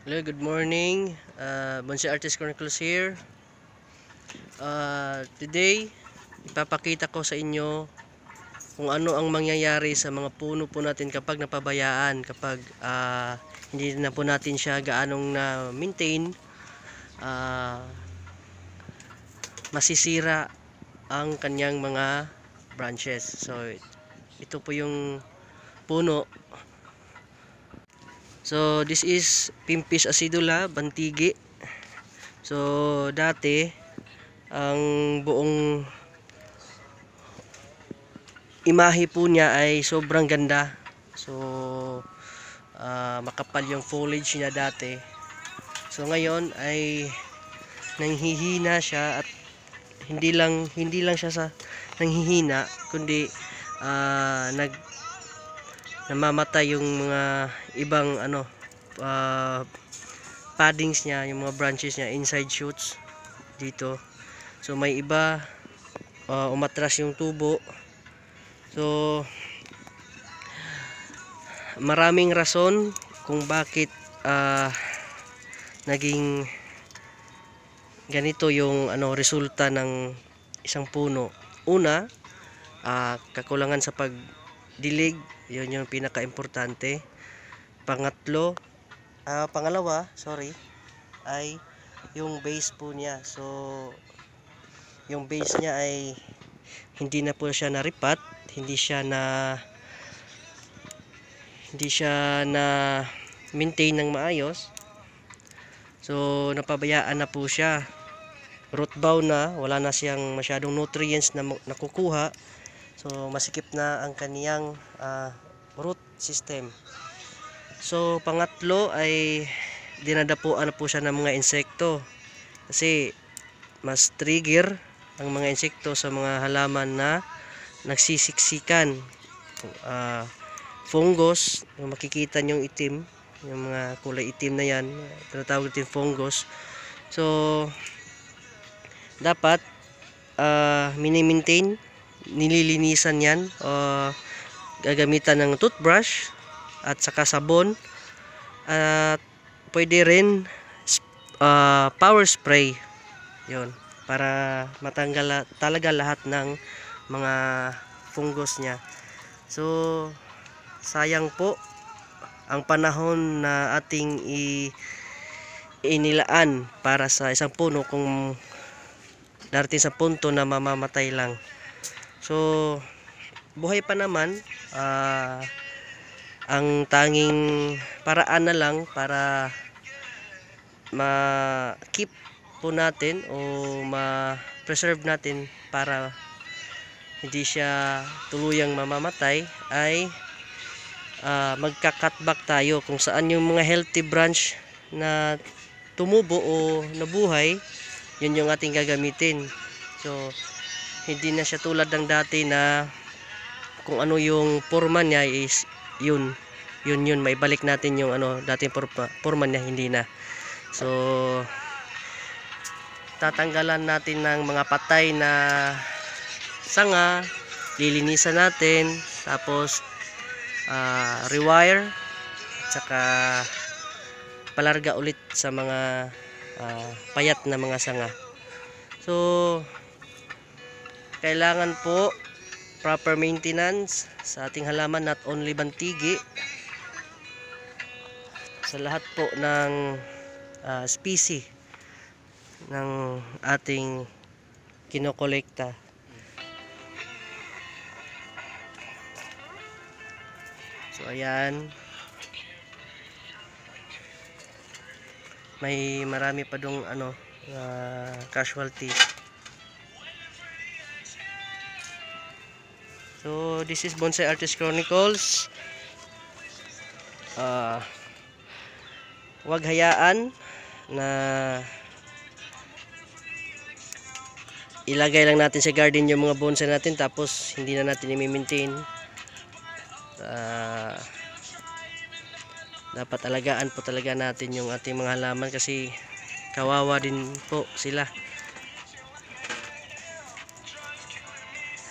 Hello, good morning. Bonsai Artist Chronicles here. Today, ipapakita ko sa inyo kung ano ang mangyayari sa mga puno po natin kapag napabayaan, kapag hindi na po natin siya gaanong na-maintain. Masisira ang kanyang mga branches. So, ito po yung puno. So, this is Pimpis acidula, bantigi. So, dati ang buong imahe po niya ay sobrang ganda. So, makapal yung foliage niya dati. So, ngayon ay nanghihina siya at hindi lang siya sa nanghihina, kundi namamatay yung mga ibang paddings niya, yung mga branches niya, inside shoots dito. So may iba umatras yung tubo. So maraming rason kung bakit naging ganito yung resulta ng isang puno. Una, kakulangan sa pagdilig, yun yung pinaka-importante. Pangalawa, ay yung base po niya. So yung base niya ay hindi na po siya naripat, hindi siya na maintain ng maayos. So napabayaan na po siya, root bow na, wala na siyang masyadong nutrients na nakukuha. So masikip na ang kaniyang root system. So pangatlo ay dinadapuan na po siya ng mga insekto, kasi mas trigger ang mga insekto sa mga halaman na nagsisiksikan. Fungus, yung makikita nyong itim, yung mga kulay itim na yan, tinatawag natin fungus. So dapat mini-maintain, nililinisan yan, gagamitan ng toothbrush at saka sabon, at pwede rin power spray, yon, para matanggal talaga lahat ng mga fungus niya. So sayang po ang panahon na ating inilaan para sa isang puno kung darating sa punto na mamamatay lang. So buhay pa naman, ang tanging paraan na lang para ma-keep po natin o ma-preserve natin para hindi siya tuluyang mamamatay ay magka-cutback tayo. Kung saan yung mga healthy branch na tumubo o nabuhay, yun yung ating gagamitin. So hindi na siya tulad ng dati na kung ano yung forma niya is yun, maibalik natin yung dating forma niya, hindi na. So tatanggalan natin ng mga patay na sanga, lilinisan natin, tapos rewire at saka palarga ulit sa mga payat na mga sanga. So kailangan po proper maintenance sa ating halaman, not only bantigi, sa lahat po ng species ng ating kinokolekta. So ayan, may marami pa dong casualty. So this is Bonsai Artist Chronicles. Huwag hayaan na ilagay lang natin sa garden yung mga bonsai natin tapos hindi na natin i-maintain. Dapat alagaan po talaga natin yung ating mga halaman, kasi kawawa din po sila.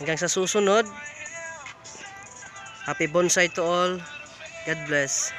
Hanggang sa susunod, happy bonsai to all. God bless.